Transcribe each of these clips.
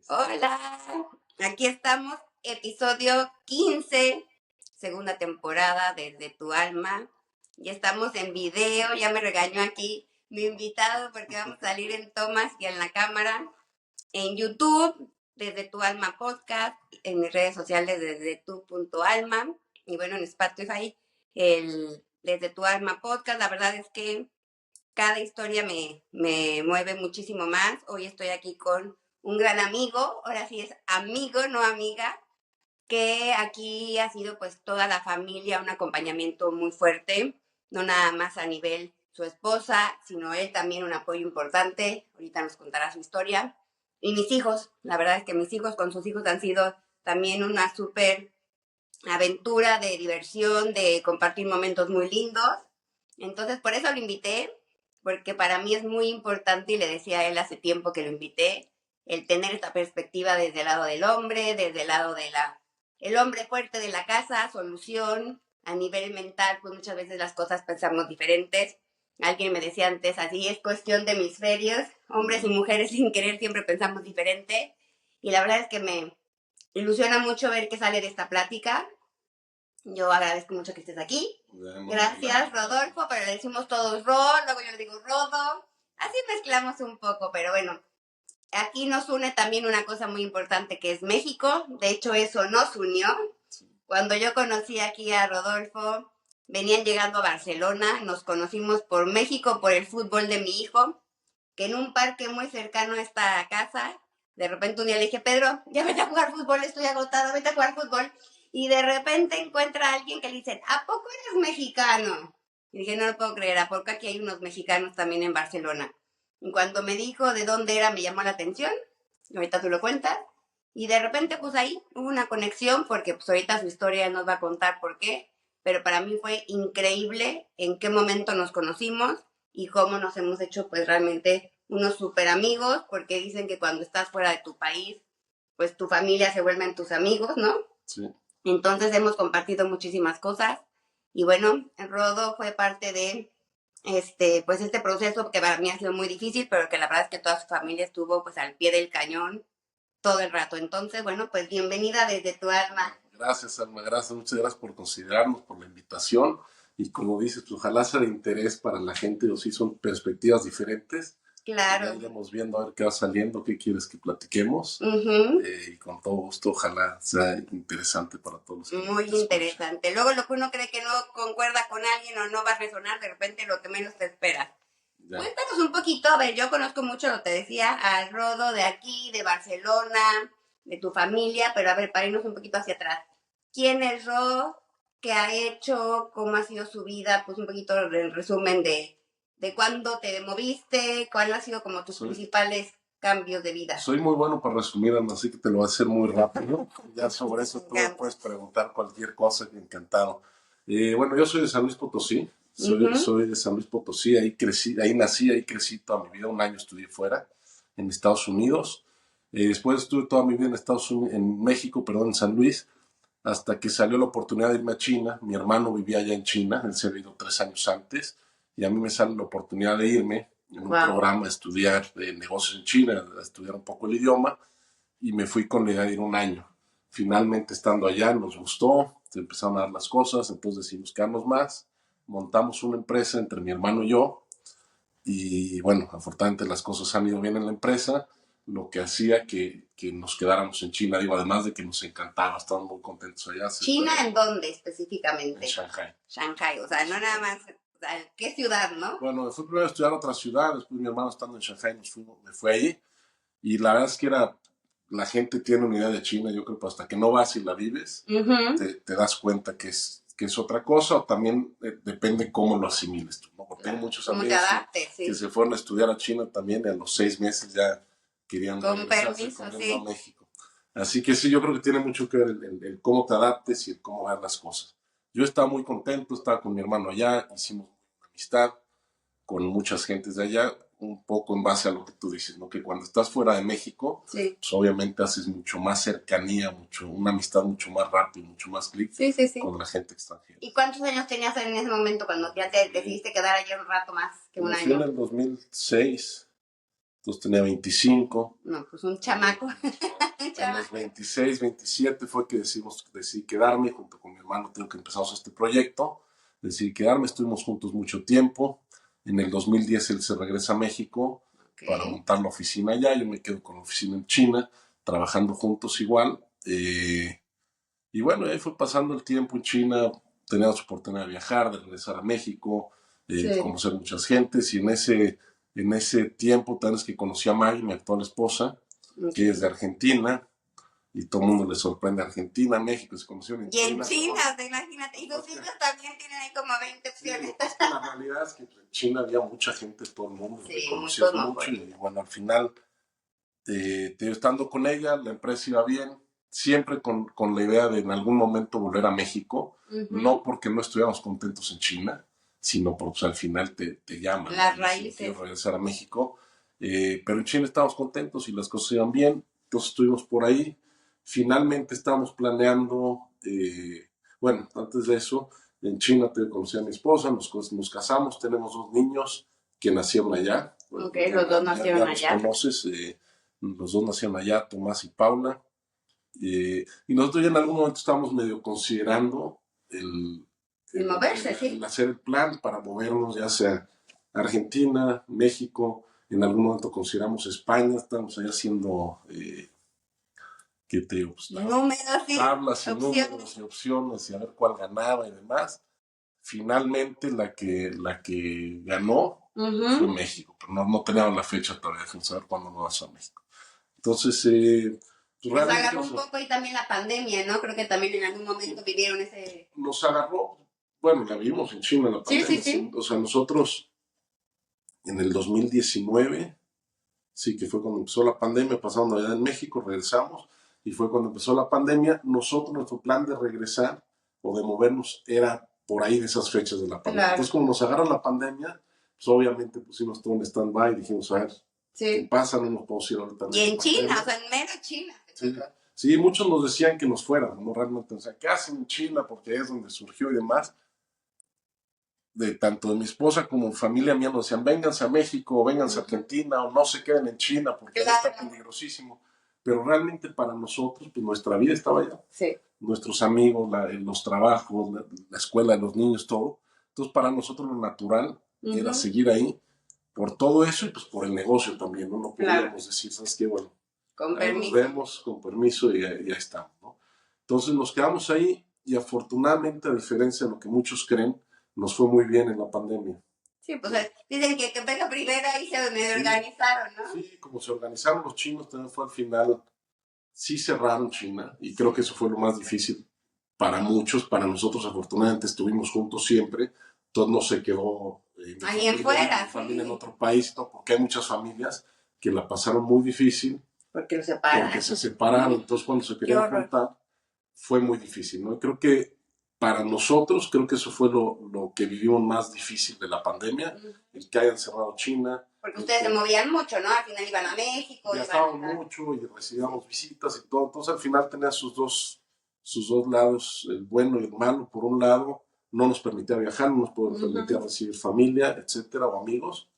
Hola, aquí estamos, episodio 15, segunda temporada Desde tu Alma. Ya estamos en video, ya me regañó aquí mi invitado porque vamos a salir en tomas y en la cámara, en YouTube, Desde tu Alma Podcast, en mis redes sociales desde tu.alma y bueno, en Spotify, el Desde tu Alma Podcast. La verdad es que cada historia me mueve muchísimo más. Hoy estoy aquí con un gran amigo, ahora sí es amigo, no amiga, que aquí ha sido pues toda la familia un acompañamiento muy fuerte, no nada más a nivel su esposa, sino él también un apoyo importante. Ahorita nos contará su historia. Y mis hijos, la verdad es que mis hijos con sus hijos han sido también una súper aventura de diversión, de compartir momentos muy lindos. Entonces, por eso lo invité, porque para mí es muy importante, y le decía a él hace tiempo que lo invité, el tener esta perspectiva desde el lado del hombre, desde el lado de el hombre fuerte de la casa, solución. A nivel mental, pues muchas veces las cosas pensamos diferentes. Alguien me decía antes, así es cuestión de hemisferios, hombres y mujeres sin querer siempre pensamos diferente. Y la verdad es que me ilusiona mucho ver qué sale de esta plática. Yo agradezco mucho que estés aquí. Gracias, Rodolfo, pero le decimos todos Rod, luego yo le digo Rodo. Así mezclamos un poco, pero bueno, aquí nos une también una cosa muy importante que es México. De hecho, eso nos unió. Cuando yo conocí aquí a Rodolfo, venían llegando a Barcelona, nos conocimos por México, por el fútbol de mi hijo, que en un parque muy cercano a esta casa, de repente un día le dije, Pedro, ya vete a jugar fútbol, estoy agotada, vete a jugar fútbol. Y de repente encuentra a alguien que le dice, ¿a poco eres mexicano? Y dije, no lo puedo creer, ¿a poco aquí hay unos mexicanos también en Barcelona? Y cuando me dijo de dónde era, me llamó la atención, ahorita tú lo cuentas, y de repente pues ahí hubo una conexión, porque pues ahorita su historia nos va a contar por qué, pero para mí fue increíble en qué momento nos conocimos y cómo nos hemos hecho pues realmente unos super amigos, porque dicen que cuando estás fuera de tu país, pues tu familia se vuelven tus amigos, ¿no? Sí. Entonces hemos compartido muchísimas cosas y bueno, Rodo fue parte de pues este proceso que para mí ha sido muy difícil, pero que la verdad es que toda su familia estuvo pues al pie del cañón todo el rato. Entonces, bueno, pues bienvenida desde tu alma. Gracias, Alma, gracias, muchas gracias por considerarnos, por la invitación. Y como dices, pues, ojalá sea de interés para la gente, o si son perspectivas diferentes. Claro. Ya iremos viendo a ver qué va saliendo, qué quieres que platiquemos. Y con todo gusto, ojalá sea interesante para todos. Muy interesante. Luego lo que uno cree que no concuerda con alguien o no va a resonar, de repente lo que menos te esperas. Ya. Cuéntanos un poquito, a ver, yo conozco mucho, lo te decía, al Rodo de aquí, de Barcelona, de tu familia, pero a ver, para irnos un poquito hacia atrás. ¿Quién es Rodo? ¿Qué ha hecho? ¿Cómo ha sido su vida? Pues un poquito el resumen de cuándo te moviste, cuáles han sido como tus principales cambios de vida. Soy muy bueno para resumir, Ana, así que te lo voy a hacer muy rápido. Ya sobre eso tú me puedes preguntar cualquier cosa, encantado. Bueno, yo soy de San Luis Potosí. Soy de San Luis Potosí, ahí crecí, ahí nací, ahí crecí toda mi vida. Un año estudié fuera, en Estados Unidos. Después estuve toda mi vida en Estados Unidos, en México, perdón, en San Luis, hasta que salió la oportunidad de irme a China. Mi hermano vivía allá en China, él se había ido 3 años antes, y a mí me sale la oportunidad de irme en un programa a estudiar de negocios en China, a estudiar un poco el idioma, y me fui con la idea de ir un año. Finalmente, estando allá, nos gustó, se empezaron a dar las cosas, entonces decidimos quedarnos más, montamos una empresa entre mi hermano y yo, y bueno, afortunadamente las cosas han ido bien en la empresa, lo que hacía que nos quedáramos en China, digo, además de que nos encantaba, estábamos muy contentos allá. ¿China en dónde específicamente? En Shanghai. Shanghai, o sea, no nada más, o sea, ¿qué ciudad, no? Bueno, fui primero a estudiar a otra ciudad, después mi hermano estando en Shanghai me fue allí, y la verdad es que la gente tiene una idea de China, yo creo que hasta que no vas y la vives, te das cuenta que es otra cosa, o también depende cómo lo asimiles tú, ¿no? Porque tengo muchos amigos que se fueron a estudiar a China también y a los 6 meses ya querían regresarse a México. Así que sí, yo creo que tiene mucho que ver el cómo te adaptes y el cómo ver las cosas. Yo estaba muy contento, estaba con mi hermano allá, hicimos una amistad con muchas gentes de allá, un poco en base a lo que tú dices, ¿no? Que cuando estás fuera de México, pues obviamente haces mucho más cercanía, una amistad mucho más rápido, mucho más clic con la gente extranjera. ¿Y cuántos años tenías en ese momento cuando ya te decidiste quedar allá un rato más que un año? En el 2006, entonces tenía 25. No, pues un chamaco. A los 26, 27 fue que decidí quedarme junto con mi hermano, tengo que empezamos este proyecto, decidí quedarme, estuvimos juntos mucho tiempo. En el 2010 él se regresa a México para montar la oficina allá, yo me quedo con la oficina en China, trabajando juntos igual. Y bueno, ahí fue pasando el tiempo en China, teníamos oportunidad de viajar, de regresar a México, conocer muchas gentes, y en ese tiempo también es que conocí a Maggie, mi actual esposa, que es de Argentina, y todo el mundo le sorprende Argentina, México, se conocieron en China. Y en China, ¿no? Imagínate, y tus hijos también tienen ahí como 20 opciones. Sí, la realidad es que en China había mucha gente, todo el mundo, me conocías mucho, y bueno, al final, estando con ella, la empresa iba bien, siempre con la idea de en algún momento volver a México, no porque no estuviéramos contentos en China, sino porque pues, al final te llaman. Las raíces. Regresar a México. Pero en China estábamos contentos y las cosas iban bien, entonces estuvimos por ahí. Finalmente estábamos planeando, bueno, antes de eso, en China conocí a mi esposa, nos casamos, tenemos 2 niños que nacieron allá. Ok, los 2 nacieron allá. Los conoces, los 2 nacieron allá, Tomás y Paula. Y nosotros ya en algún momento estábamos medio considerando el moverse, sí. El hacer el plan para movernos, ya sea Argentina, México, en algún momento consideramos España, estamos ahí haciendo, ¿qué te digo? Pues, tablas y números y opciones y a ver cuál ganaba y demás. Finalmente la que ganó fue México, pero no teníamos la fecha todavía, sin saber cuándo nos vamos a México. Entonces, nos agarró un poco y también la pandemia, ¿no? Creo que también en algún momento vivieron ese... Nos agarró, bueno, la vimos en China la pandemia. Sí. O sea, nosotros en el 2019, sí, que fue cuando empezó la pandemia, pasamos Navidad en México, regresamos, y fue cuando empezó la pandemia. Nosotros, nuestro plan de regresar o de movernos era por ahí de esas fechas de la pandemia. Claro. Entonces, como nos agarra la pandemia, pues obviamente pusimos todo en stand-by y dijimos, a ver, ¿qué pasa? No nos podemos ir ahorita. Y en China, o sea, en mero China. Sí, muchos nos decían que nos fuéramos, ¿no? Realmente, o sea, ¿qué hacen en China? Porque es donde surgió y demás. De tanto de mi esposa como familia mía nos decían, vénganse a México, vénganse a Argentina, o no se queden en China, porque está peligrosísimo. Pero realmente para nosotros, pues nuestra vida estaba allá. Sí. Nuestros amigos, los trabajos, la escuela de los niños, todo. Entonces, para nosotros lo natural era seguir ahí, por todo eso y pues por el negocio también, ¿no? No podíamos decir, ¿sabes qué? Bueno, nos vemos, con permiso, y ya estamos, ¿no? Entonces nos quedamos ahí, y afortunadamente, a diferencia de lo que muchos creen, nos fue muy bien en la pandemia. Sí, pues dicen que venga primero y se organizaron, ¿no? Sí, como se organizaron los chinos, también fue al final, sí cerraron China, y creo que eso fue lo más difícil para muchos. Para nosotros, afortunadamente, estuvimos juntos siempre, todo no se quedó ahí en fuera, mi familia en otro país, ¿no? Porque hay muchas familias que la pasaron muy difícil. Porque se separaron, entonces cuando se querían juntar, fue muy difícil, ¿no? Y creo que para nosotros, creo que eso fue lo que vivimos más difícil de la pandemia, el que hayan cerrado China. Porque ustedes se movían mucho, ¿no? Al final iban a México. Viajábamos mucho y recibíamos visitas y todo. Entonces al final tenía sus dos lados, el bueno y el malo. Por un lado, no nos permitía viajar, no nos permitía recibir familia, etcétera, o amigos.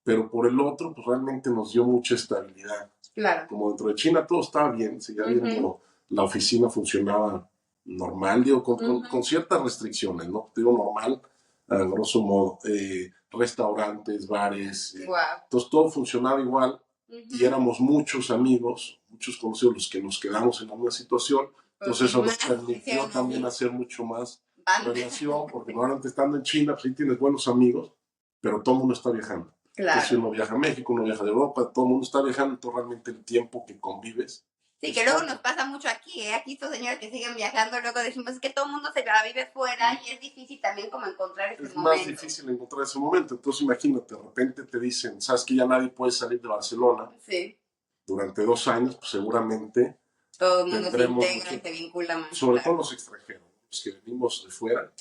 Pero por el otro, pues realmente nos dio mucha estabilidad. Claro. Como dentro de China todo estaba bien, seguía viendo, la oficina funcionaba normal, digo, con ciertas restricciones, ¿no? Digo normal, a grosso modo, restaurantes, bares, entonces todo funcionaba igual, y éramos muchos amigos, muchos conocidos los que nos quedamos en la misma situación, entonces eso nos permitió también hacer mucho más relación, porque normalmente estando en China, pues ahí tienes buenos amigos, pero todo el mundo está viajando. Claro. Entonces uno viaja a México, uno viaja de Europa, todo el mundo está viajando, entonces realmente el tiempo que convives. Sí, que luego nos pasa mucho aquí, ¿eh? Aquí estos señores que siguen viajando, luego decimos que todo el mundo se la vive fuera, y es difícil también como encontrar ese momento. Es más difícil encontrar ese momento. Entonces imagínate, de repente te dicen, sabes que ya nadie puede salir de Barcelona. Sí. Durante 2 años, pues seguramente todo el mundo se integra y se vincula más. Sobre todo los extranjeros, los que venimos de fuera,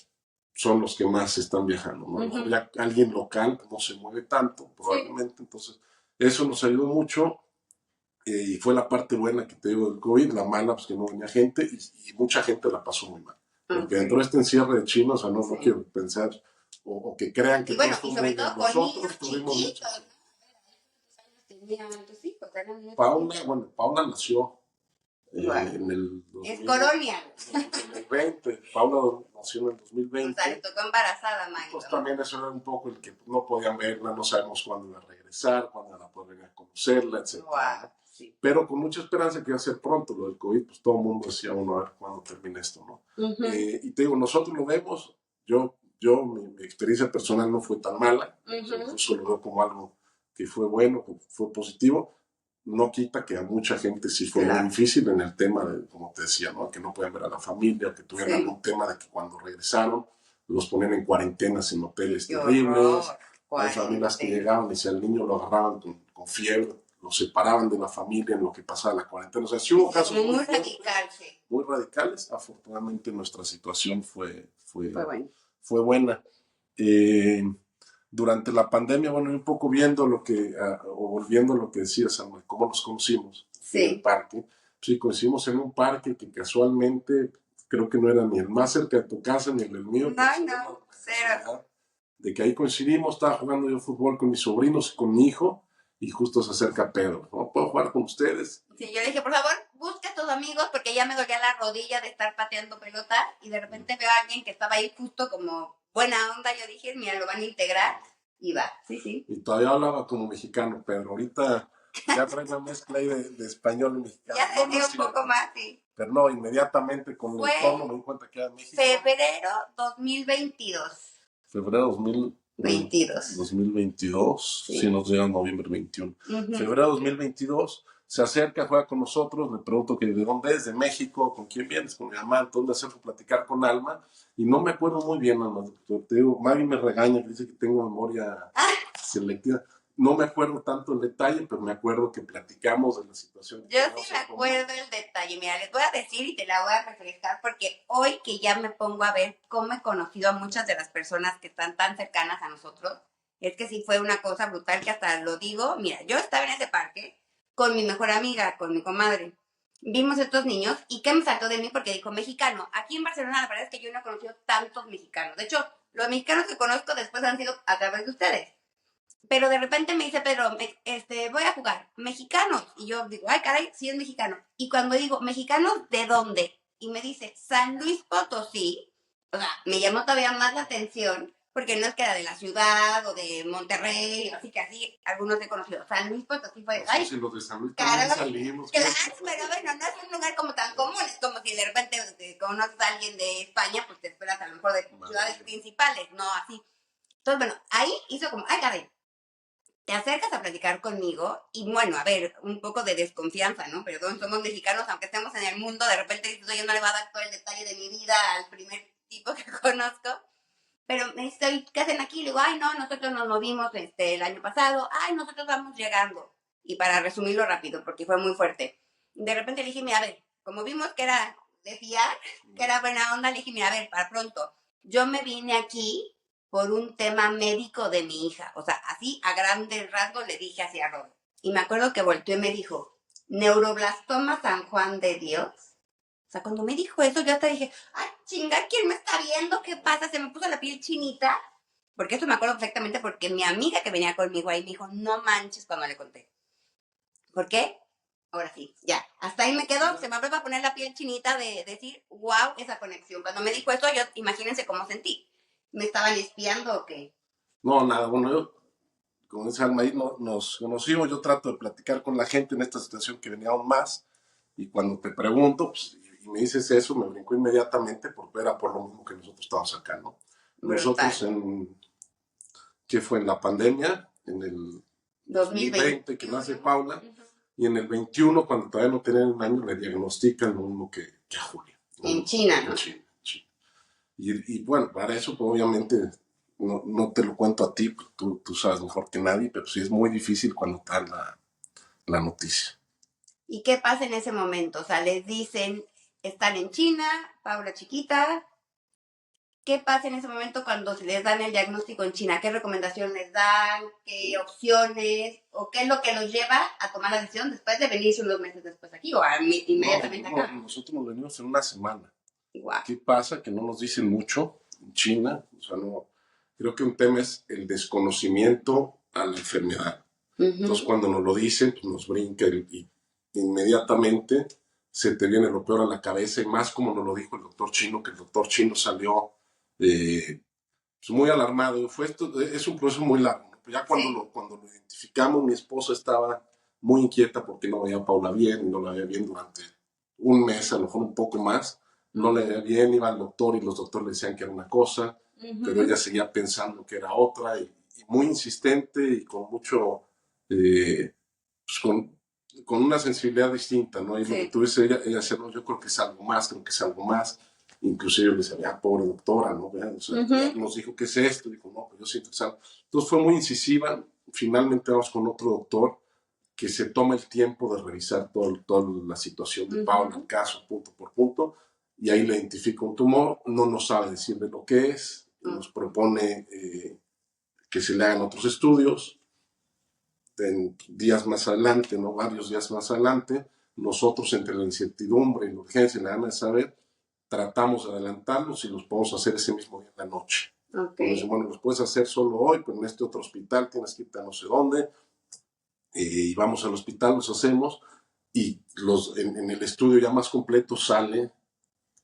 son los que más están viajando, ¿no? Ya alguien local no se mueve tanto, probablemente. Entonces eso nos ayudó mucho. Y fue la parte buena que te digo del COVID, la mala, pues que no venía gente, y mucha gente la pasó muy mal. Porque dentro de este encierre de China, o sea, no quiero pensar o que crean que... Y bueno, y sobre todo con nosotros niños chiquitos, tenían tus hijos? Paula nació en el es colonia. 2020. Paula nació en el 2020. O sea, le tocó embarazada, Maggie. Pues también eso era un poco el que no podían verla, no sabemos cuándo iba a regresar, cuándo iban a poder venir a conocerla, etc. Wow, sí. Pero con mucha esperanza que iba a ser pronto lo del COVID, pues todo el mundo decía, bueno, a ver cuándo termina esto, ¿no? Y te digo, nosotros lo vemos, mi experiencia personal no fue tan mala, incluso lo veo como algo que fue bueno, que fue positivo. No quita que a mucha gente sí fue muy difícil en el tema de, como te decía, ¿no? Que no podían ver a la familia, que tuvieran algún tema de que cuando regresaron los ponían en cuarentenas en hoteles terribles. Hay familias que llegaban y si al niño lo agarraban con fiebre, lo separaban de la familia en lo que pasaba la cuarentena. O sea, sí hubo casos muy radicales. Afortunadamente nuestra situación fue buena. Durante la pandemia, bueno, un poco viendo o volviendo a lo que decías, Alma, cómo nos conocimos en el parque. Sí, coincidimos en un parque que casualmente creo que no era ni el más cerca de tu casa ni el del mío. No, cero. De que ahí coincidimos, estaba jugando yo fútbol con mis sobrinos y con mi hijo, y justo se acerca Pedro, ¿no? ¿Puedo jugar con ustedes? Sí, yo le dije, por favor, busca a tus amigos, porque ya me dolía la rodilla de estar pateando pelota, y de repente veo a alguien que estaba ahí justo como buena onda, yo dije, mira, lo van a integrar, y va, sí. Y todavía hablaba como mexicano, Pedro, ahorita ya trae una mezcla ahí de español y mexicano. Ya sentí un poco más, sí. Pero no, inmediatamente con el tono me di cuenta que era México. Febrero 2022. Febrero 2022. Sí, nos llega noviembre 21. Febrero 2022, se acerca, juega con nosotros, le pregunto que de dónde es, de México, con quién vienes, con mi mamá, dónde acerco a platicar con Alma, y no me acuerdo muy bien, Alma, te digo, Maggie me regaña, dice que tengo memoria selectiva. No me acuerdo tanto el detalle, pero me acuerdo que platicamos de la situación. Yo sí me acuerdo el detalle. Mira, les voy a decir y te la voy a refrescar porque hoy que ya me pongo a ver cómo he conocido a muchas de las personas que están tan cercanas a nosotros, es que sí fue una cosa brutal que hasta lo digo. Mira, yo estaba en ese parque con mi mejor amiga, con mi comadre. Vimos estos niños y ¿qué me saltó de mí? Porque dijo mexicano. Aquí en Barcelona la verdad es que yo no he conocido tantos mexicanos. De hecho, los mexicanos que conozco después han sido a través de ustedes. Pero de repente me dice Pedro, voy a jugar, mexicanos. Y yo digo, ay, caray, sí es mexicano. Y cuando digo, ¿mexicanos de dónde? Y me dice, San Luis Potosí. O sea, me llamó todavía más la atención, porque no es que era de la ciudad o de Monterrey, así que así algunos he conocido. San Luis Potosí fue, ay, sí, los de San Luis también salimos. Claro, pero bueno, no es un lugar como tan común, es como si de repente conoces a alguien de España, pues te esperas a lo mejor de ciudades principales, no así. Entonces, bueno, ahí hizo como, ay, caray. Te acercas a platicar conmigo y bueno, a ver, un poco de desconfianza, ¿no? Perdón, somos mexicanos, aunque estemos en el mundo, de repente dices, oye, no le va a dar todo el detalle de mi vida al primer tipo que conozco. Pero me dice, ¿qué hacen aquí? Le digo, ay, no, nosotros nos movimos el año pasado, ay, nosotros vamos llegando. Y para resumirlo rápido, porque fue muy fuerte, de repente le dije, mira, a ver, como vimos que era de fiar, que era buena onda, le dije, mira, a ver, para pronto, yo me vine aquí por un tema médico de mi hija. O sea, así a grandes rasgos le dije hacia Robert. Y me acuerdo que volteó y me dijo, neuroblastoma San Juan de Dios. O sea, cuando me dijo eso, yo hasta dije, ay, chinga, ¿quién me está viendo? ¿Qué pasa? Se me puso la piel chinita. Porque eso me acuerdo perfectamente porque mi amiga que venía conmigo ahí me dijo, no manches cuando le conté. ¿Por qué? Ahora sí, ya. Hasta ahí me quedó, se me vuelve a poner la piel chinita de decir, wow, esa conexión. Cuando me dijo eso, yo, imagínense cómo sentí. ¿Me estaban espiando o qué? No, nada, bueno, yo, como dice Alma, ahí nos conocimos, yo trato de platicar con la gente en esta situación que venía aún más, y cuando te pregunto, pues, y me dices eso, me brincó inmediatamente porque era por lo mismo que nosotros estamos acá, ¿no? Brutal. Nosotros ¿qué fue? En la pandemia, en el 2020 que nace Paula, y en el 21, cuando todavía no tenía un año, le diagnostican lo mismo que a Julia. En China, ¿no? En China. Y bueno, para eso, pues, obviamente, no te lo cuento a ti, pues, tú sabes mejor que nadie, pero sí es muy difícil cuando te dan la noticia. ¿Y qué pasa en ese momento? O sea, les dicen, están en China, Paula chiquita. ¿Qué pasa en ese momento cuando se les dan el diagnóstico en China? ¿Qué recomendación les dan? ¿Qué opciones? ¿O qué es lo que los lleva a tomar la decisión después de venirse unos meses después aquí o inmediatamente acá? Nosotros nos venimos en una semana. Wow. ¿Qué pasa? Que no nos dicen mucho en China. O sea, no. Creo que un tema es el desconocimiento a la enfermedad. Entonces, cuando nos lo dicen, pues nos brinca y inmediatamente se te viene lo peor a la cabeza, y más como nos lo dijo el doctor Chino, que el doctor Chino salió pues muy alarmado. Es un proceso muy largo, ¿no? Ya cuando lo identificamos, mi esposa estaba muy inquieta porque no veía a Paula bien, no la veía bien durante un mes, a lo mejor un poco más. No le veía bien, iba al doctor y los doctores le decían que era una cosa, pero ella seguía pensando que era otra, y muy insistente y con mucho, pues con una sensibilidad distinta, ¿no? Y lo que tú dices, ella decía, no, yo creo que es algo más, creo que es algo más. Inclusive yo le decía, pobre doctora, ¿no? O sea, nos dijo, ¿qué es esto? Dijo, no, pues yo siento que es algo. Entonces fue muy incisiva. Finalmente vamos con otro doctor que se toma el tiempo de revisar toda la situación de Paula, el caso, punto por punto, y ahí le identifica un tumor, no nos sabe decirle lo que es, nos propone que se le hagan otros estudios en días más adelante, ¿no? Varios días más adelante. Nosotros, entre la incertidumbre y la urgencia y la gana de saber, tratamos de adelantarlos y los podemos hacer ese mismo día en la noche. Entonces, bueno, los puedes hacer solo hoy, pero en este otro hospital tienes que irte a no sé dónde, y vamos al hospital, los hacemos, y en el estudio ya más completo sale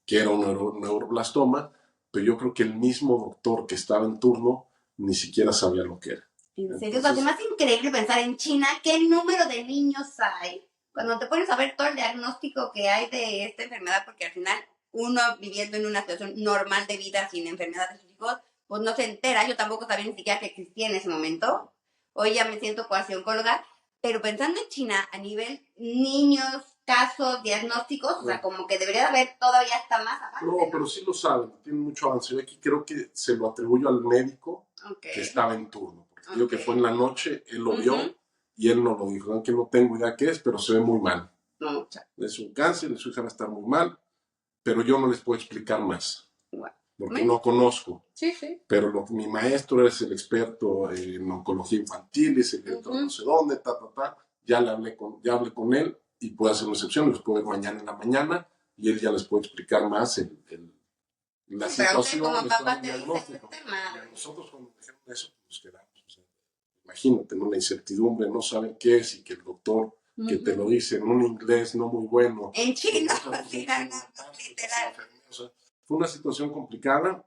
que era un neuroblastoma, pero yo creo que el mismo doctor que estaba en turno ni siquiera sabía lo que era. En serio, es además increíble pensar en China, qué número de niños hay. Cuando te pones a ver todo el diagnóstico que hay de esta enfermedad, porque al final uno viviendo en una situación normal de vida sin enfermedad de sus hijos, pues no se entera. Yo tampoco sabía ni siquiera que existía en ese momento. Hoy ya me siento cuasi oncóloga, pero pensando en China a nivel niños, casos, diagnósticos, o sea, como que debería haber todavía hasta más avance. No, pero sí lo saben, tienen mucho avance. Yo aquí creo que se lo atribuyo al médico que estaba en turno. Porque digo que fue en la noche, él lo vio y él no lo dijo. Aunque no tengo idea qué es, pero se ve muy mal. Es un cáncer, su hija va a estar muy mal, pero yo no les puedo explicar más. Porque no conozco. Pero mi maestro es el experto en oncología infantil, es el experto no sé dónde, Ya hablé con él y puedo hacer una excepción, los puedo ver mañana en la mañana y él ya les puede explicar más la situación. Pero como papá te dice este tema. Nosotros cuando dijeron eso, pues nos quedamos. O sea, imagínate, ¿no? La incertidumbre, no saben qué es, y que el doctor que te lo dice en un inglés no muy bueno. En chino, literal. O sea, fue una situación complicada.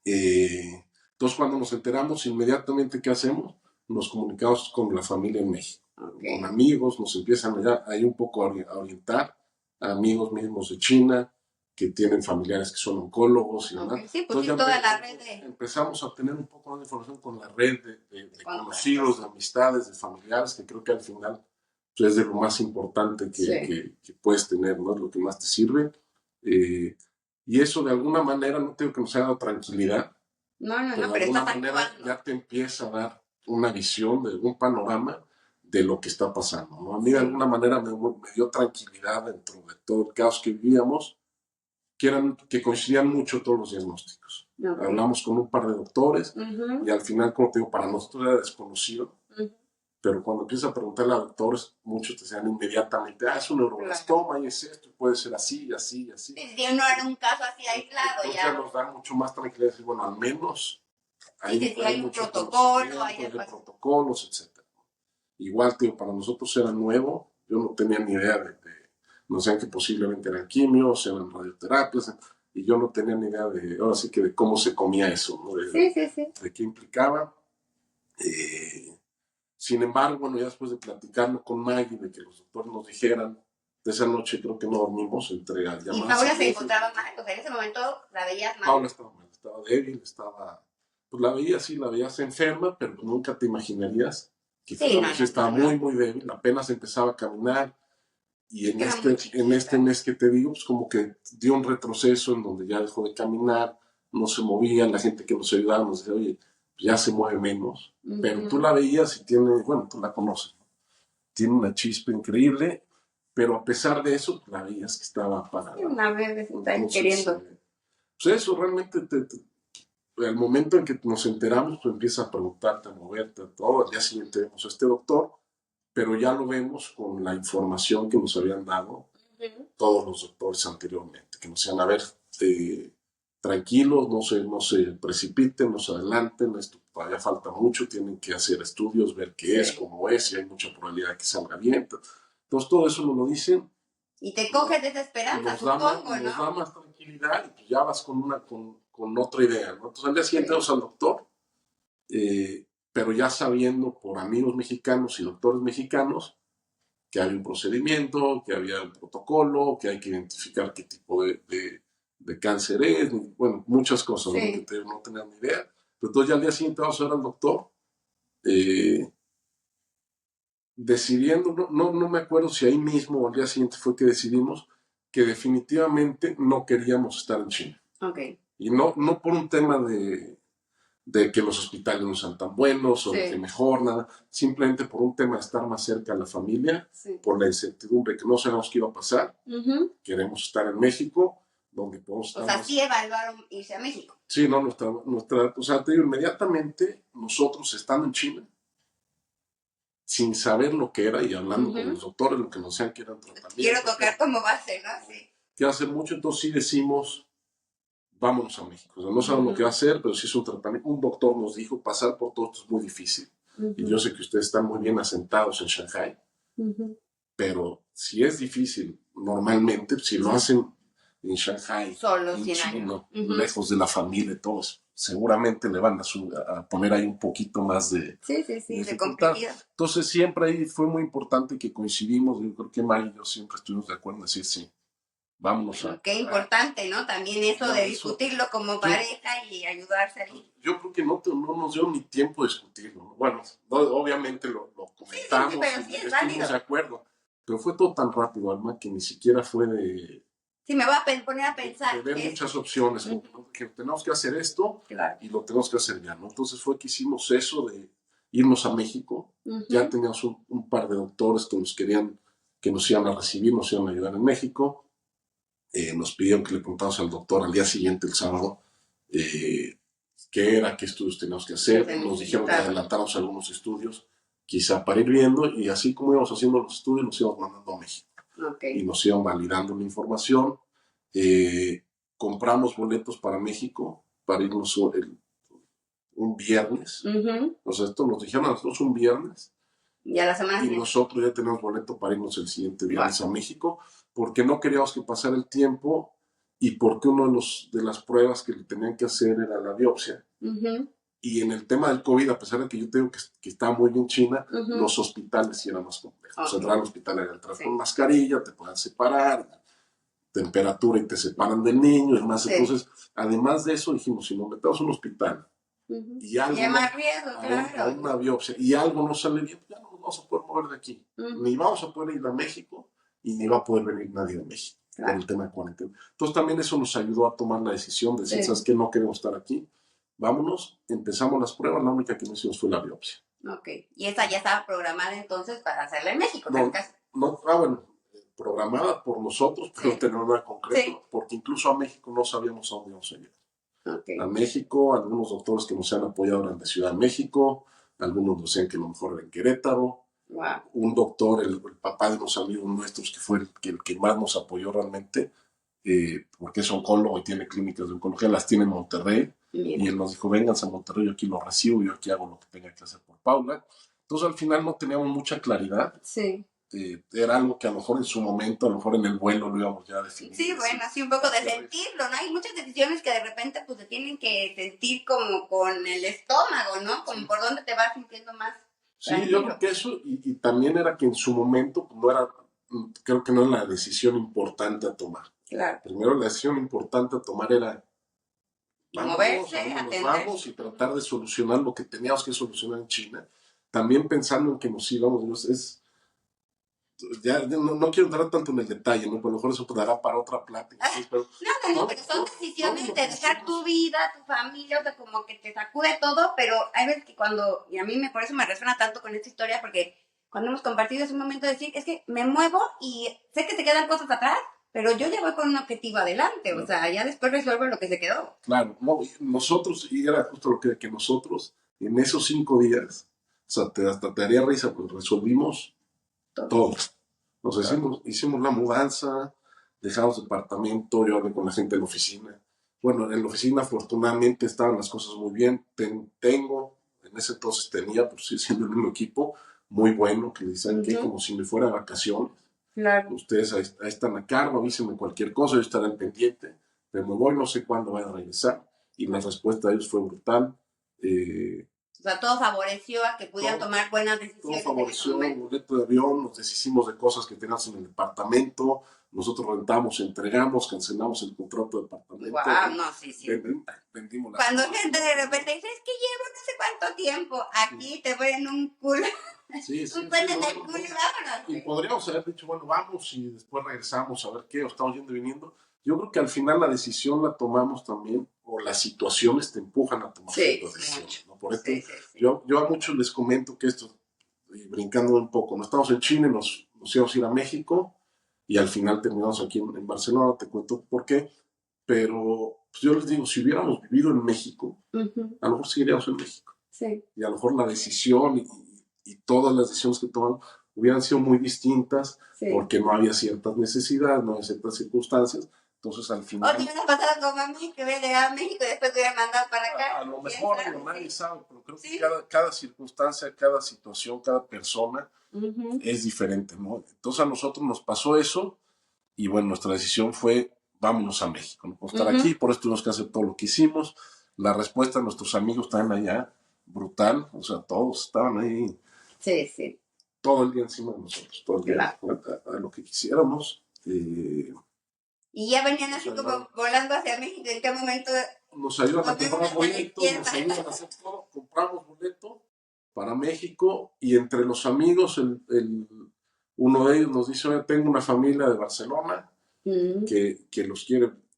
Entonces, cuando nos enteramos, inmediatamente, ¿qué hacemos? Nos comunicamos con la familia en México. Con amigos, nos empiezan ahí un poco a orientar, amigos mismos de China, que tienen familiares que son oncólogos y demás. Sí, pues toda la red empezamos a obtener un poco más de información con la red de conocidos, de amistades, de familiares, que creo que al final pues, es de lo más importante que puedes tener, ¿no? Es lo que más te sirve. Y eso de alguna manera, no tengo que nos haya dado tranquilidad. No, pero de alguna manera ya te empieza a dar una visión, de un panorama de lo que está pasando, ¿no? A mí de alguna manera me dio tranquilidad dentro de todo el caos que vivíamos, que coincidían mucho todos los diagnósticos. Hablamos con un par de doctores y al final, como te digo, para nosotros era desconocido. Pero cuando empiezas a preguntarle a doctores, muchos te decían inmediatamente, es un neuroblastoma y es esto, puede ser así, así, así. Si no era un caso así aislado. Entonces ya nos da mucho más tranquilidad decir, bueno, al menos hay un protocolo, hay protocolos, etc. Igual, tío, para nosotros era nuevo, yo no tenía ni idea no sé, que posiblemente eran quimios, eran radioterapias, y yo no tenía ni idea ahora sí que de cómo se comía eso, ¿no? De qué implicaba. Sin embargo, bueno, ya después de platicarlo con Maggie, de que los doctores nos dijeran, de esa noche creo que no dormimos entre llamadas. ¿Y Paula se encontraba mal? O sea, en ese momento la veías mal. Paula estaba mal, estaba débil, pues la veías enferma, pero nunca te imaginarías que estaba muy, muy débil, apenas empezaba a caminar. Y en este mes que te digo, pues como que dio un retroceso en donde ya dejó de caminar, no se movía, la gente que nos ayudaba nos decía, oye, ya se mueve menos, pero tú la veías y tú la conoces, ¿no? Tiene una chispa increíble, pero a pesar de eso, la veías que estaba parada. Una vez está queriendo. Pues eso realmente, al momento en que nos enteramos, pues empiezas a preguntarte, a moverte, a todo. Al día siguiente vemos a este doctor, pero ya lo vemos con la información que nos habían dado todos los doctores anteriormente, que nos decían, a ver, tranquilos, no se precipiten, no se adelanten, esto todavía falta mucho, tienen que hacer estudios, ver qué es, cómo es, y hay mucha probabilidad de que salga bien. Entonces todo eso nos lo dicen. Y te coges de esa esperanza, supongo, ¿no? Nos da más tranquilidad y pues ya vas con otra idea, ¿no? Entonces al día siguiente vamos al doctor, pero ya sabiendo por amigos mexicanos y doctores mexicanos que hay un procedimiento, que había un protocolo, que hay que identificar qué tipo de cáncer es, bueno, muchas cosas, ¿no? Que no tenía ni idea. Pero entonces ya al día siguiente vamos a ver al doctor, decidiendo, no me acuerdo si ahí mismo o al día siguiente fue que decidimos que definitivamente no queríamos estar en China. Okay. Y no por un tema de que los hospitales no sean tan buenos o de que mejor nada, simplemente por un tema de estar más cerca de la familia, por la incertidumbre que no sabemos qué iba a pasar. Queremos estar en México, donde podemos estar. O sea, sí evaluaron irse a México. Sí, no, o sea, te digo, inmediatamente nosotros estando en China, sin saber lo que era y hablando con los doctores, lo que nos decían que eran tratamientos. Quiero tocar como base, ¿no? Sí. Que hace mucho, entonces sí decimos, vámonos a México. O sea, no sabemos lo que va a hacer, pero sí es un tratamiento. Un doctor nos dijo, pasar por todo esto es muy difícil. Y yo sé que ustedes están muy bien asentados en Shanghai, pero si es difícil, normalmente, si lo hacen en Shanghai, solo en 100 China, años. lejos de la familia y todos, seguramente le van a poner ahí un poquito más de complejidad. Entonces siempre ahí fue muy importante que coincidimos. Yo creo que Maggie y yo siempre estuvimos de acuerdo en decir sí. Vámonos a... Qué importante, ¿no? También eso de discutirlo como pareja y ayudarse ahí. Yo creo que no nos dio ni tiempo de discutirlo. Bueno, obviamente lo comentamos pero y estuvimos de acuerdo. Pero fue todo tan rápido, Alma, que ni siquiera fue de... Sí, me voy a poner a pensar. De ver muchas opciones, ¿no? Que tenemos que hacer esto y lo tenemos que hacer ya, ¿no? Entonces fue que hicimos eso de irnos a México. Ya teníamos un par de doctores que nos querían, que nos iban a recibir, nos iban a ayudar en México. Nos pidieron que le preguntáramos al doctor al día siguiente, el sábado, qué era, qué estudios teníamos que hacer. Nos dijeron que adelantáramos algunos estudios, quizá para ir viendo, y así como íbamos haciendo los estudios, nos íbamos mandando a México. Y nos iban validando la información. Compramos boletos para México para irnos un viernes. O sea, esto nos dijeron a nosotros un viernes. Ya la semana y nosotros ya tenemos boleto para irnos el siguiente viernes a México, porque no queríamos que pasara el tiempo y porque uno de las pruebas que le tenían que hacer era la biopsia. Y en el tema del COVID, a pesar de que yo tengo que está muy bien China, los hospitales sí eran más complejos. O sea, entrar al hospital era entrar con mascarilla, te puedan separar, temperatura y te separan del niño y demás. Entonces, además de eso, dijimos, si nos metemos a un hospital y algo más riesgo, a una biopsia y algo no sale bien, ya no nos vamos a poder mover de aquí. Ni vamos a poder ir a México y ni va a poder venir nadie de México por el tema de cuarentena. Entonces también eso nos ayudó a tomar la decisión de decir, ¿sabes qué? No queremos estar aquí. Vámonos, empezamos las pruebas, la única que no hicimos fue la biopsia. Ok, y esa ya estaba programada entonces para hacerla en México, bueno, programada por nosotros, pero no tenía nada concreto, porque incluso a México no sabíamos a dónde íbamos a llegar. A México, algunos doctores que nos han apoyado eran de Ciudad de México, algunos decían que a lo mejor era en Querétaro. Un doctor, el papá de unos amigos nuestros, que fue el que más nos apoyó realmente, porque es oncólogo y tiene clínicas de oncología, las tiene en Monterrey. Y él nos dijo, vénganse a Monterrey, yo aquí lo recibo, yo aquí hago lo que tenga que hacer por Paula. Entonces al final no teníamos mucha claridad. Era algo que a lo mejor en su momento, a lo mejor en el vuelo lo íbamos ya a definir. Sí, bueno, así un poco de sentirlo, ¿no? Hay muchas decisiones que de repente pues se tienen que sentir como con el estómago, ¿no? Como por dónde te vas sintiendo más. Sí, yo creo que eso, y también era que en su momento pues, no era, creo que no era la decisión importante a tomar. Claro. Primero la decisión importante a tomar era moverse, vamos y tratar de solucionar lo que teníamos que solucionar en China. También pensando en que nos íbamos, ya no quiero entrar tanto en el detalle, ¿no? Pero a lo mejor eso dará para otra plática. Pero pero son decisiones de dejar tu vida, tu familia, o sea, como que te sacude todo, pero hay veces que y a mí por eso me resuena tanto con esta historia, porque cuando hemos compartido es un momento de decir, es que me muevo y sé que se quedan cosas atrás, pero yo ya voy con un objetivo adelante, o sea, ya después resuelvo lo que se quedó. Claro, no, nosotros, y era justo lo que nosotros, en esos 5 días, o sea, hasta te daría risa, pues resolvimos todo. Hicimos la mudanza, dejamos departamento, yo hablé con la gente en la oficina. Bueno, en la oficina afortunadamente estaban las cosas muy bien. Tengo en ese entonces tenía, por sí siendo el mismo equipo, muy bueno, que le dicen que como si me fuera de vacaciones. Claro. Ustedes ahí están a cargo, avísenme cualquier cosa, yo estaré al pendiente, pero me voy, no sé cuándo van a regresar. Y la respuesta de ellos fue brutal. O sea, todo favoreció a que pudieran tomar buenas decisiones. Todo favoreció el boleto de avión, nos deshicimos de cosas que teníamos en el departamento, nosotros rentamos, entregamos, cancelamos el contrato de departamento. Wow, no, sí. Vendimos las Cuando cosas. gente de repente dice, es que llevo no sé cuánto tiempo, aquí te ponen un culo. Sí, un puente en el culo y vámonos. Y podríamos haber dicho, bueno, vamos y después regresamos a ver qué, o estamos yendo y viniendo. Yo creo que al final la decisión la tomamos también, o las situaciones te empujan a tomar ciertas decisiones, ¿no? Por esto, yo a muchos les comento que esto, brincando un poco, no estamos en Chile, nos íbamos a ir a México y al final terminamos aquí en Barcelona, te cuento por qué, pero pues yo les digo, si hubiéramos vivido en México, a lo mejor seguiríamos en México. Sí. Y a lo mejor la decisión y todas las decisiones que tomamos hubieran sido muy distintas, porque no había ciertas necesidades, no había ciertas circunstancias. Entonces, al final... O si hubiera pasado como a mí, que hubiera llegado a México y después te hubiera mandado para acá. A lo mejor nadie sabe, pero creo que cada circunstancia, cada situación, cada persona es diferente, ¿no? Entonces, a nosotros nos pasó eso y, bueno, nuestra decisión fue, vámonos a México, no podemos estar aquí, por eso tuvimos que hacer todo lo que hicimos. La respuesta de nuestros amigos estaban allá, brutal, o sea, todos estaban ahí. Sí. Todo el día encima de nosotros, todo el día a lo que quisiéramos. Y ya venían así como volando hacia México. ¿En qué momento? Nos ayudan a comprar boletos, nos ayudan a hacer todo. Compramos boleto para México y entre los amigos, uno de ellos nos dice, oye, tengo una familia de Barcelona que los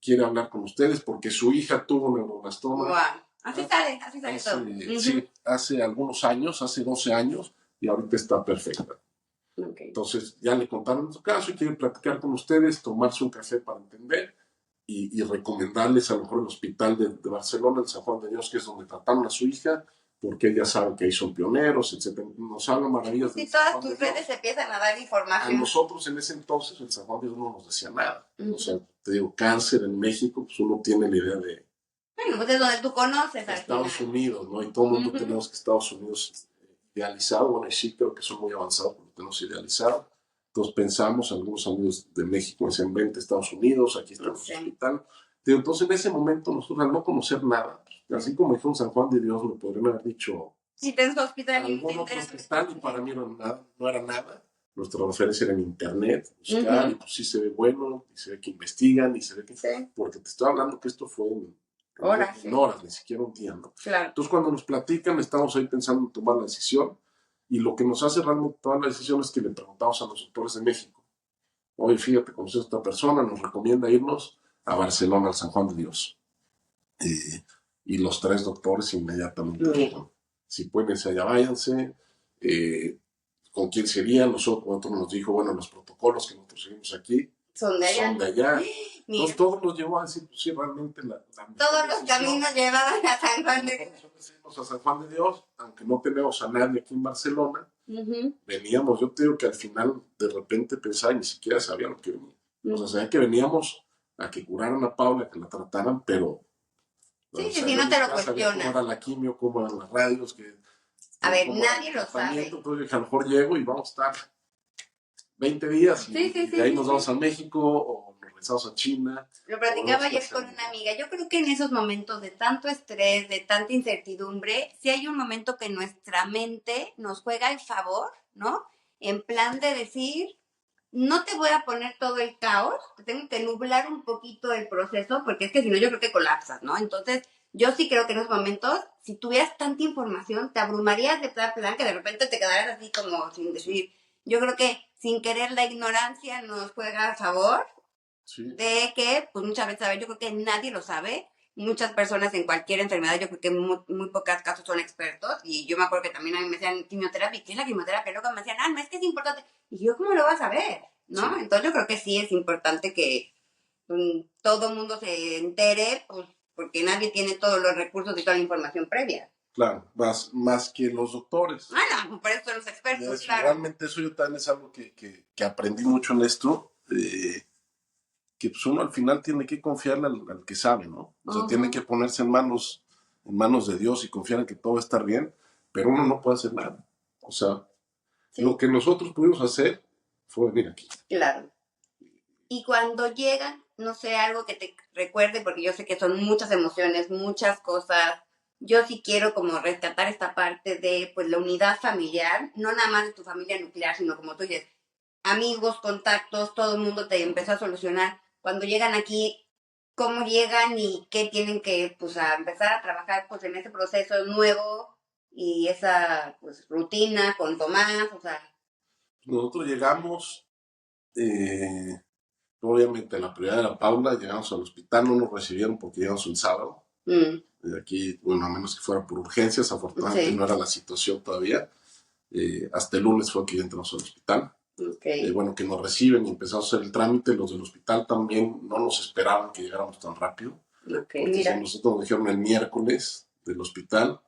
quiere hablar con ustedes porque su hija tuvo neuroblastoma. Wow. Así sale todo. Sí, hace algunos años, hace 12 años, y ahorita está perfecta. Okay. Entonces ya le contaron su caso y quieren platicar con ustedes, tomarse un café para entender y recomendarles a lo mejor el hospital de Barcelona, el San Juan de Dios, que es donde trataron a su hija, porque ella sabe que ahí son pioneros, etc. Nos hablan maravillas. Y todas tus redes empiezan a dar información. A nosotros en ese entonces el San Juan de Dios no nos decía nada. O sea, te digo, cáncer en México, pues uno tiene la idea de... Bueno, pues es donde tú conoces. Estados Unidos, ¿no? Y todo el mundo tenemos que Estados Unidos idealizado, bueno, y sí creo que son muy avanzados porque tenemos idealizado. Entonces pensamos, algunos amigos de México me decían, vente a Estados Unidos, aquí está el hospital. Entonces en ese momento nosotros al no conocer nada, así como dijo un San Juan de Dios, me podrían haber dicho, si tienes hospital, algún otro hospital, y para mí no era nada. Nuestra referencia era en internet, buscar, y pues sí se ve bueno, y se ve que investigan, y se ve que... Porque te estoy hablando que esto fue en horas, ni siquiera un día, ¿no? Claro. Entonces, cuando nos platican, estamos ahí pensando en tomar la decisión, y lo que nos hace realmente tomar la decisión es que le preguntamos a los doctores de México, oye, fíjate, conoces a esta persona, nos recomienda irnos a Barcelona, al San Juan de Dios. Y los 3 doctores inmediatamente dijeron, si pueden irse allá, váyanse. ¿Con quién serían? Otro nos dijo, bueno, los protocolos que nosotros seguimos aquí son de allá. Entonces todo nos llevó a decir, pues sí, realmente todos los caminos llevaban a San Juan de Dios. Nosotros a San Juan de Dios, aunque no tenemos a nadie aquí en Barcelona, veníamos, yo te digo que al final de repente pensaba y ni siquiera sabía lo que venía. O sea, sabía que veníamos a que curaran a Paula, que la trataran, pero... Sí, si no te lo cuestionas. Cómo era la quimio, cómo eran las radios, a ver, nadie lo sabe. Entonces a lo mejor llego y vamos a estar 20 días y de ahí nos vamos a México o nos regresamos a China. Lo platicaba ayer con una amiga. Yo creo que en esos momentos de tanto estrés, de tanta incertidumbre, sí hay un momento que nuestra mente nos juega el favor, ¿no? En plan de decir, no te voy a poner todo el caos, te tengo que nublar un poquito el proceso, porque es que si no yo creo que colapsas, ¿no? Entonces, yo sí creo que en esos momentos, si tuvieras tanta información, te abrumarías de tal plan que de repente te quedaras así como sin decir. Yo creo que sin querer la ignorancia nos juega a favor de que, pues muchas veces, a ver, yo creo que nadie lo sabe. Muchas personas en cualquier enfermedad, yo creo que muy pocos casos son expertos. Y yo me acuerdo que también a mí me decían quimioterapia. ¿Qué es la quimioterapia? Luego me decían, no, es que es importante. Y yo, ¿cómo lo vas a ver? ¿No? Entonces yo creo que sí es importante que todo el mundo se entere, pues, porque nadie tiene todos los recursos y toda la información previa. Claro, más que los doctores. No, por eso son los expertos, claro. Realmente eso yo también es algo que aprendí mucho en esto, que pues uno al final tiene que confiarle al que sabe, ¿no? O sea, tiene que ponerse en manos de Dios y confiar en que todo va a estar bien, pero uno no puede hacer nada. O sea, lo que nosotros pudimos hacer fue venir aquí. Claro. Y cuando llegan, no sé, algo que te recuerde, porque yo sé que son muchas emociones, muchas cosas. Yo sí quiero como rescatar esta parte de pues la unidad familiar, no nada más de tu familia nuclear, sino como tú dices, amigos, contactos, todo el mundo te empezó a solucionar. Cuando llegan aquí, cómo llegan y qué tienen que pues a empezar a trabajar pues en ese proceso nuevo y esa pues rutina con Tomás, o sea. Nosotros llegamos, obviamente la prioridad era Paula, llegamos al hospital, no nos recibieron porque llegamos un sábado. Aquí, bueno, a menos que fuera por urgencias, afortunadamente no era la situación todavía. Hasta el lunes fue que ya entramos al hospital. Bueno, que nos reciben y empezamos a hacer el trámite. Los del hospital también no nos esperaban que llegáramos tan rápido. Porque si nosotros nos dijeron el miércoles del hospital,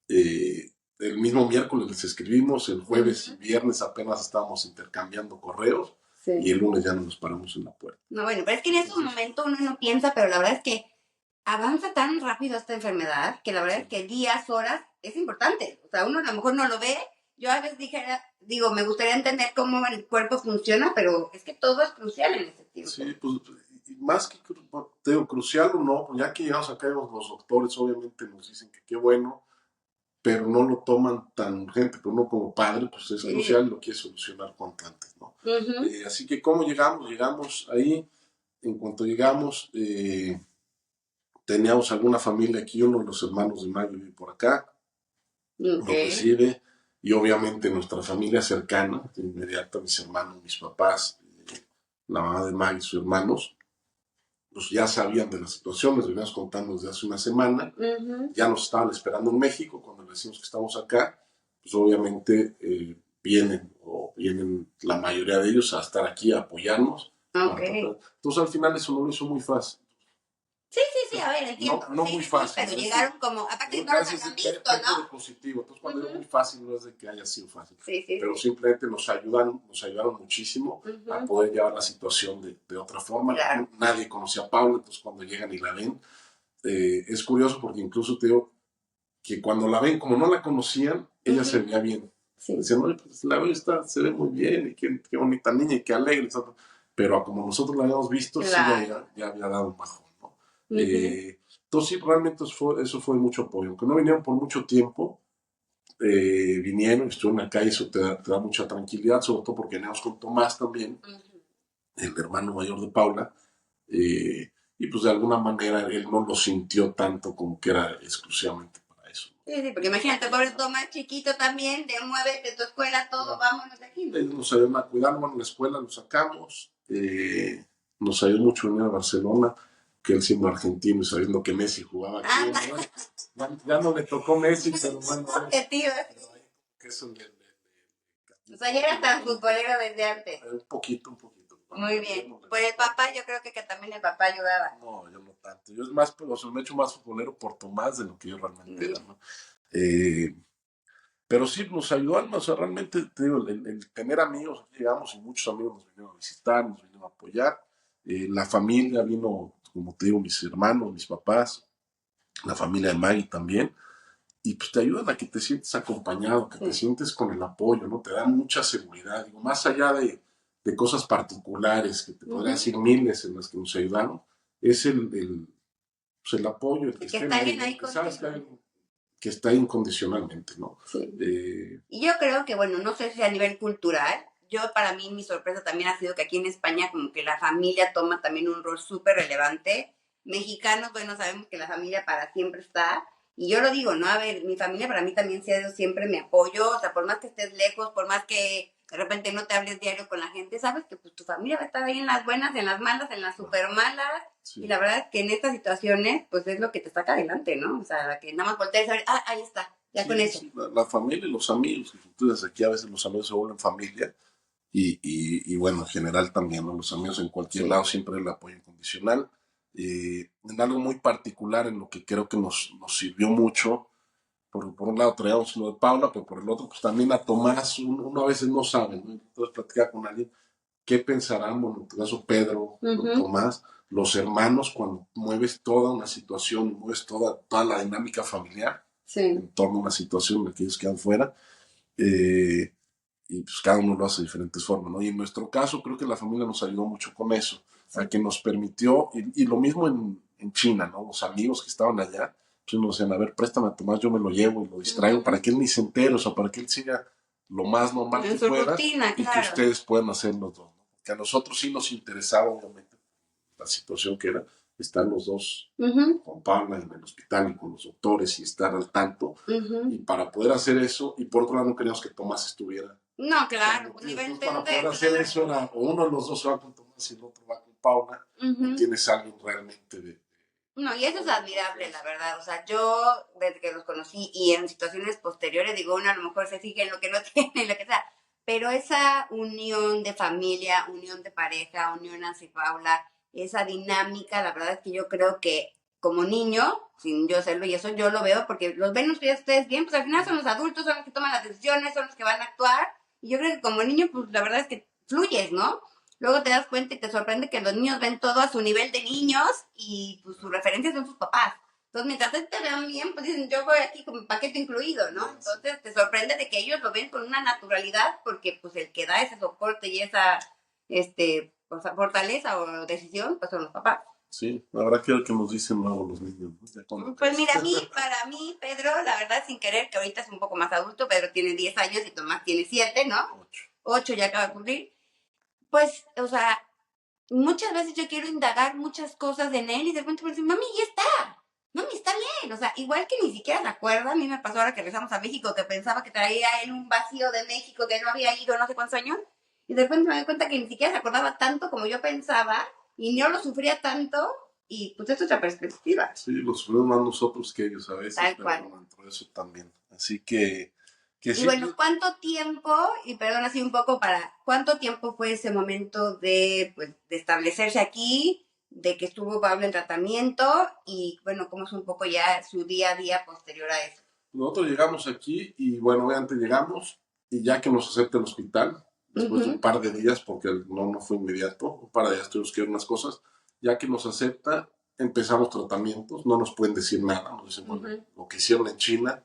el mismo miércoles les escribimos, el jueves y viernes apenas estábamos intercambiando correos. Y el lunes ya nos paramos en la puerta. No, bueno, pero es que en ese momento uno no piensa, pero la verdad es que avanza tan rápido esta enfermedad que la verdad es que días, horas es importante. O sea, uno a lo mejor no lo ve. Yo a veces digo, me gustaría entender cómo el cuerpo funciona, pero es que todo es crucial en ese tiempo. Sí, pues más que crucial o no, pues ya que llegamos acá, los doctores obviamente nos dicen que qué bueno, pero no lo toman tan urgente, pero uno como padre, pues es crucial, lo quiere solucionar cuanto antes, ¿no? Así que, ¿cómo llegamos? Llegamos ahí, en cuanto llegamos, teníamos alguna familia aquí, uno de los hermanos de Mayo vive por acá, nos recibe, y obviamente nuestra familia cercana, de inmediato, mis hermanos, mis papás, la mamá de Mayo y sus hermanos, pues ya sabían de la situación, les veníamos contando desde hace una semana, ya nos estaban esperando en México, cuando les decimos que estamos acá, pues obviamente vienen la mayoría de ellos a estar aquí, a apoyarnos. Entonces al final eso no lo hizo muy fácil. Sí, a ver, entiendo. No muy fácil. Pero llegaron como, aparte no los habían visto, ¿no? Positivo. Entonces cuando digo muy fácil no es de que haya sido fácil, pero simplemente nos ayudaron muchísimo a poder llevar la situación de otra forma. Claro. Nadie conocía a Paula, entonces cuando llegan y la ven, es curioso porque incluso te digo que cuando la ven, como no la conocían, ella se veía bien. Decían, oye, pues la veo, se ve muy bien, y qué bonita niña, y qué alegre, pero como nosotros la habíamos visto, claro, sí ya había dado un bajón. Entonces sí, realmente eso fue mucho apoyo. Aunque no vinieron por mucho tiempo, vinieron, estuvieron acá y eso te da mucha tranquilidad, sobre todo porque veníamos con Tomás también, el hermano mayor de Paula, y pues de alguna manera él no lo sintió tanto como que era exclusivamente para eso. Sí, porque imagínate, pobre Tomás chiquito también, de muévete de tu escuela, todo, vámonos de aquí. Nos ayudaron a cuidar, bueno, en la escuela lo sacamos, nos ayudó mucho venir a Barcelona, que él siendo argentino y sabiendo que Messi jugaba aquí, ya no le tocó Messi, pero bueno, que eso o sea, ya era tan futbolero desde antes. Un poquito. Muy bien. Por el papá, yo creo que también el papá ayudaba. No, yo no tanto. Yo es más, pero me he hecho más futbolero por Tomás de lo que yo realmente era, ¿no? Pero sí, nos ayudó, o sea, realmente, te digo, el tener amigos, aquí llegamos y muchos amigos nos vinieron a visitar, nos vinieron a apoyar. La familia vino, como te digo, mis hermanos, mis papás, la familia de Maggie también, y pues te ayudan a que te sientes acompañado, que te sientes con el apoyo, ¿no? Te dan mucha seguridad, digo, más allá de cosas particulares, que te podría decir miles en las que nos ayudaron, es el apoyo, el que está alguien ahí contigo. Que está ahí incondicionalmente, ¿no? Sí. Y yo creo que, bueno, no sé si a nivel cultural, para mí mi sorpresa también ha sido que aquí en España como que la familia toma también un rol súper relevante. Mexicanos, bueno, sabemos que la familia para siempre está. Y yo lo digo, ¿no? A ver, mi familia para mí también ha sido siempre mi apoyo. O sea, por más que estés lejos, por más que de repente no te hables diario con la gente, sabes que pues tu familia va a estar ahí en las buenas, en las malas, en las super malas. Sí. Y la verdad es que en estas situaciones, pues es lo que te saca adelante, ¿no? O sea, que nada más voltees a ver, ahí está, ya sí, con eso. Sí, la familia y los amigos, entonces aquí a veces los amigos se vuelven familia. Y bueno, en general también, ¿no? Los amigos en cualquier lado siempre el apoyo incondicional. En algo muy particular, en lo que creo que nos sirvió mucho, por un lado traíamos lo de Paula, pero por el otro, pues también a Tomás, uno a veces no sabe, ¿no? Entonces platicar con alguien, ¿qué pensarán? Bueno, en tu caso Pedro, Tomás, los hermanos, cuando mueves toda una situación, mueves toda la dinámica familiar, en torno a una situación en la que ellos quedan fuera. Y pues cada uno lo hace de diferentes formas, ¿no? Y en nuestro caso creo que la familia nos ayudó mucho con eso, a que nos permitió, y lo mismo en China, ¿no? Los amigos que estaban allá, pues nos decían, a ver, préstame a Tomás, yo me lo llevo y lo distraigo para que él ni se entere, o sea, para que él siga lo más normal que pueda rutina, y que ustedes puedan hacer los dos, ¿no? Porque a nosotros sí nos interesaba, obviamente, la situación que era estar los dos con Paula en el hospital y con los doctores y estar al tanto. Y para poder hacer eso, y por otro lado no queríamos que Tomás estuviera. No, claro, entonces, para poder hacer eso era, o uno de los dos va con Tomás y el otro va con Paula, y tienes a alguien realmente de... No, y eso es admirable, la verdad. O sea, yo desde que los conocí y en situaciones posteriores, digo, uno a lo mejor se fija en lo que no tiene, lo que sea, pero esa unión de familia, unión de pareja, unión Nancy Paula, esa dinámica, la verdad es que yo creo que como niño, sin yo serlo, y eso yo lo veo porque los ven ustedes bien, pues al final son los adultos, son los que toman las decisiones, son los que van a actuar, y yo creo que como niño, pues la verdad es que fluyes, ¿no? Luego te das cuenta y te sorprende que los niños ven todo a su nivel de niños y pues sus referencias son sus papás. Entonces, mientras te vean bien, pues dicen, yo voy aquí con mi paquete incluido, ¿no? Entonces, te sorprende de que ellos lo ven con una naturalidad porque pues el que da ese soporte y esa fortaleza o decisión, pues son los papás. Sí, habrá que ver qué nos dicen luego los niños, ¿no? Pues mira, para mí, Pedro, la verdad, sin querer, que ahorita es un poco más adulto, Pedro tiene 10 años y Tomás tiene 7, ¿no? 8 ya acaba de cumplir. Pues, o sea, muchas veces yo quiero indagar muchas cosas en él y de repente me dicen, mami, ya está. Mami, está bien. O sea, igual que ni siquiera se acuerda. A mí me pasó ahora que regresamos a México que pensaba que traía él un vacío de México que no había ido no sé cuántos años. Y de repente me doy cuenta que ni siquiera se acordaba tanto como yo pensaba y no lo sufría tanto. Y pues esto es otra perspectiva. Sí, lo sufrimos más nosotros que ellos a veces. Tal cual. Pero dentro de eso también. Así que y sí, bueno, ¿cuánto tiempo, y perdón así un poco cuánto tiempo fue ese momento de establecerse aquí, de que estuvo Pablo en tratamiento y bueno, cómo es un poco ya su día a día posterior a eso? Nosotros llegamos aquí y bueno, obviamente llegamos y ya que nos acepta el hospital, después de un par de días, porque no fue inmediato, un par de días tuvimos que ver unas cosas, ya que nos acepta, empezamos tratamientos, no nos pueden decir nada, nos dicen, bueno, lo que hicieron en China,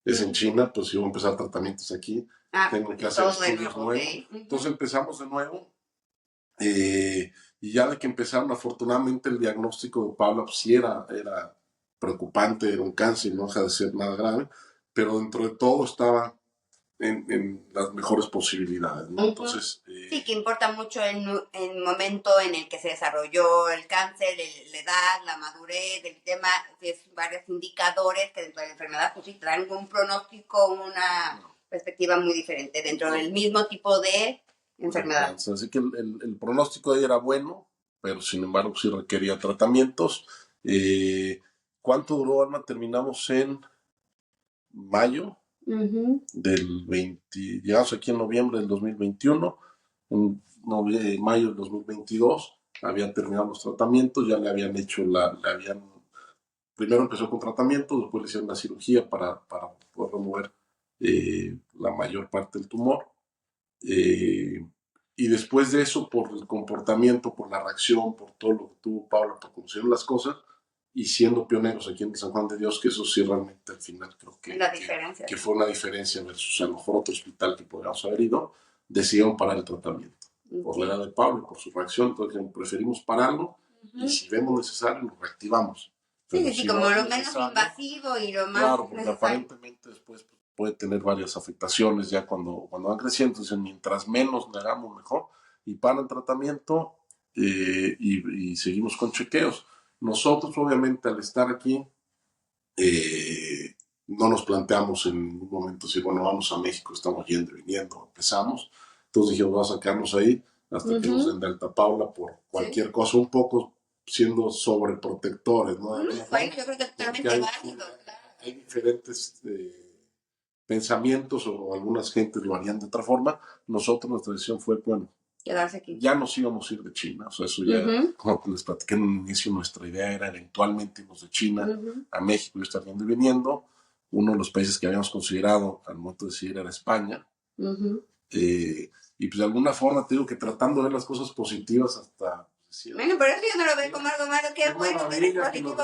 es en China, pues si van a empezar tratamientos aquí, tengo que hacer estudios nuevos. Entonces empezamos de nuevo y ya de que empezaron, afortunadamente el diagnóstico de Paula pues sí era preocupante, era un cáncer, no deja de ser nada grave, pero dentro de todo estaba en las mejores posibilidades, ¿no? Entonces... sí, que importa mucho el momento en el que se desarrolló el cáncer, la edad, la madurez, el tema, es varios indicadores que dentro de la enfermedad pues sí traen un pronóstico, una perspectiva muy diferente dentro del mismo tipo de enfermedad. Así que el pronóstico de ella era bueno, pero sin embargo sí requería tratamientos. ¿Cuánto duró, Alma? Terminamos en mayo del 20, llegamos aquí en noviembre del 2021, en mayo del 2022 habían terminado los tratamientos, ya le habían hecho primero empezó con tratamiento, después le hicieron la cirugía para poder remover la mayor parte del tumor. Y después de eso, por el comportamiento, por la reacción, por todo lo que tuvo Paula, por cómo hicieron las cosas, y siendo pioneros aquí en San Juan de Dios, que eso sí realmente al final creo que fue una diferencia versus a lo mejor otro hospital que podríamos haber ido, decidieron parar el tratamiento. Por la edad de Paula, por su reacción, entonces preferimos pararlo y si vemos necesario, lo reactivamos. Sí, como lo menos invasivo y lo más claro, porque aparentemente después puede tener varias afectaciones ya cuando van creciendo. Entonces, mientras menos le hagamos, mejor. Y para el tratamiento y seguimos con chequeos. Nosotros, obviamente, al estar aquí, no nos planteamos en un momento si, bueno, vamos a México, estamos yendo y viniendo, empezamos. Entonces dijimos, vamos a sacarnos ahí hasta que nos den de alta Paula por cualquier cosa, un poco siendo sobreprotectores, ¿no? Bueno, yo creo que es totalmente válido. Hay diferentes pensamientos o algunas gentes lo harían de otra forma. Nosotros, nuestra decisión fue, bueno, quedarse aquí. Ya nos íbamos a ir de China, o sea, eso ya, como les platiqué en un inicio, nuestra idea era eventualmente irnos de China a México y estar yendo y viniendo. Uno de los países que habíamos considerado al momento de decidir era España. Y pues de alguna forma te digo que tratando de ver las cosas positivas hasta... Bueno, pero eso yo no lo veo como algo malo, qué bueno que eres positivo.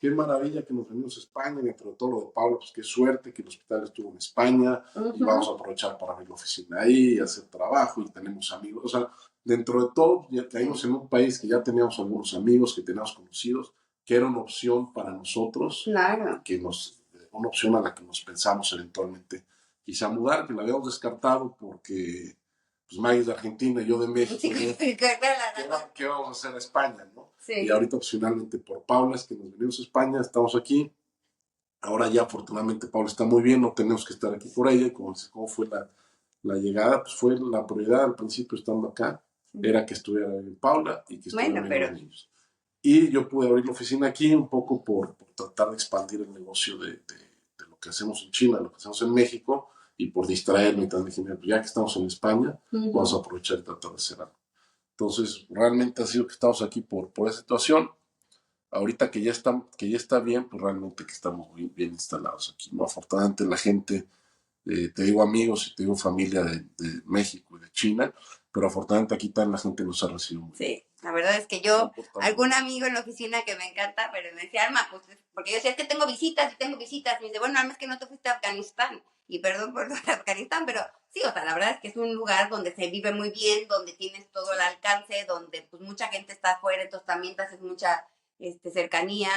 qué maravilla que nos venimos a España, dentro de todo lo de Paula, pues qué suerte que el hospital estuvo en España, y vamos a aprovechar para abrir la oficina ahí, y hacer trabajo, y tenemos amigos, o sea, dentro de todo, ya caímos en un país que ya teníamos algunos amigos, que teníamos conocidos, que era una opción para nosotros, claro, una opción a la que nos pensamos eventualmente quizá mudar, que la habíamos descartado porque pues Maggie es de Argentina y yo de México. Sí, ¿Qué vamos a hacer a España, no? Sí. Y ahorita opcionalmente por Paula es que nos venimos a España, estamos aquí. Ahora ya afortunadamente Paula está muy bien, no tenemos que estar aquí por ella. ¿Cómo fue la llegada? Pues fue la prioridad al principio estando acá, era que estuviera bien Paula y que estuvieran bien los niños. Y yo pude abrir la oficina aquí un poco por tratar de expandir el negocio de lo que hacemos en China, lo que hacemos en México, y por distraerme y también dije, ya que estamos en España, vamos a aprovechar y tratar de hacer algo. Entonces, realmente ha sido que estamos aquí por esa situación. Ahorita que ya está bien, pues realmente que estamos bien instalados aquí, ¿no? Afortunadamente la gente, te digo amigos y te digo familia de México y de China, pero afortunadamente aquí también la gente nos ha recibido muy bien. Sí, la verdad es que yo, algún amigo en la oficina que me encanta, pero me decía, Alma, pues, porque yo decía, es que tengo visitas, y me dice, bueno, Alma, es que no te fuiste a Afganistán, y perdón por Afganistán, pero sí, o sea, la verdad es que es un lugar donde se vive muy bien, donde tienes todo el alcance, donde pues mucha gente está afuera, entonces también te haces mucha cercanía,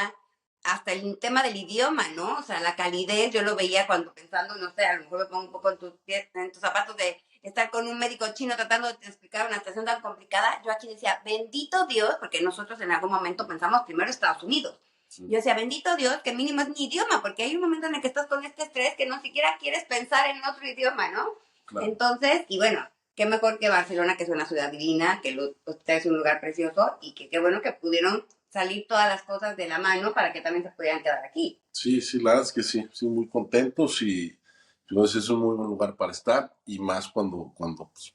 hasta el tema del idioma, ¿no? O sea, la calidez, yo lo veía cuando pensando, no sé, a lo mejor me pongo un poco en tus zapatos de estar con un médico chino tratando de explicar una situación tan complicada. Yo aquí decía, bendito Dios, porque nosotros en algún momento pensamos primero Estados Unidos. Sí. Yo decía, bendito Dios, que mínimo es mi idioma, porque hay un momento en el que estás con este estrés que no siquiera quieres pensar en otro idioma, ¿no? Claro. Entonces, y bueno, qué mejor que Barcelona, que es una ciudad divina, que el hospital es un lugar precioso, y que qué bueno que pudieron salir todas las cosas de la mano para que también se pudieran quedar aquí. Sí, la verdad es que sí, muy contentos y entonces es un muy buen lugar para estar y más cuando pues,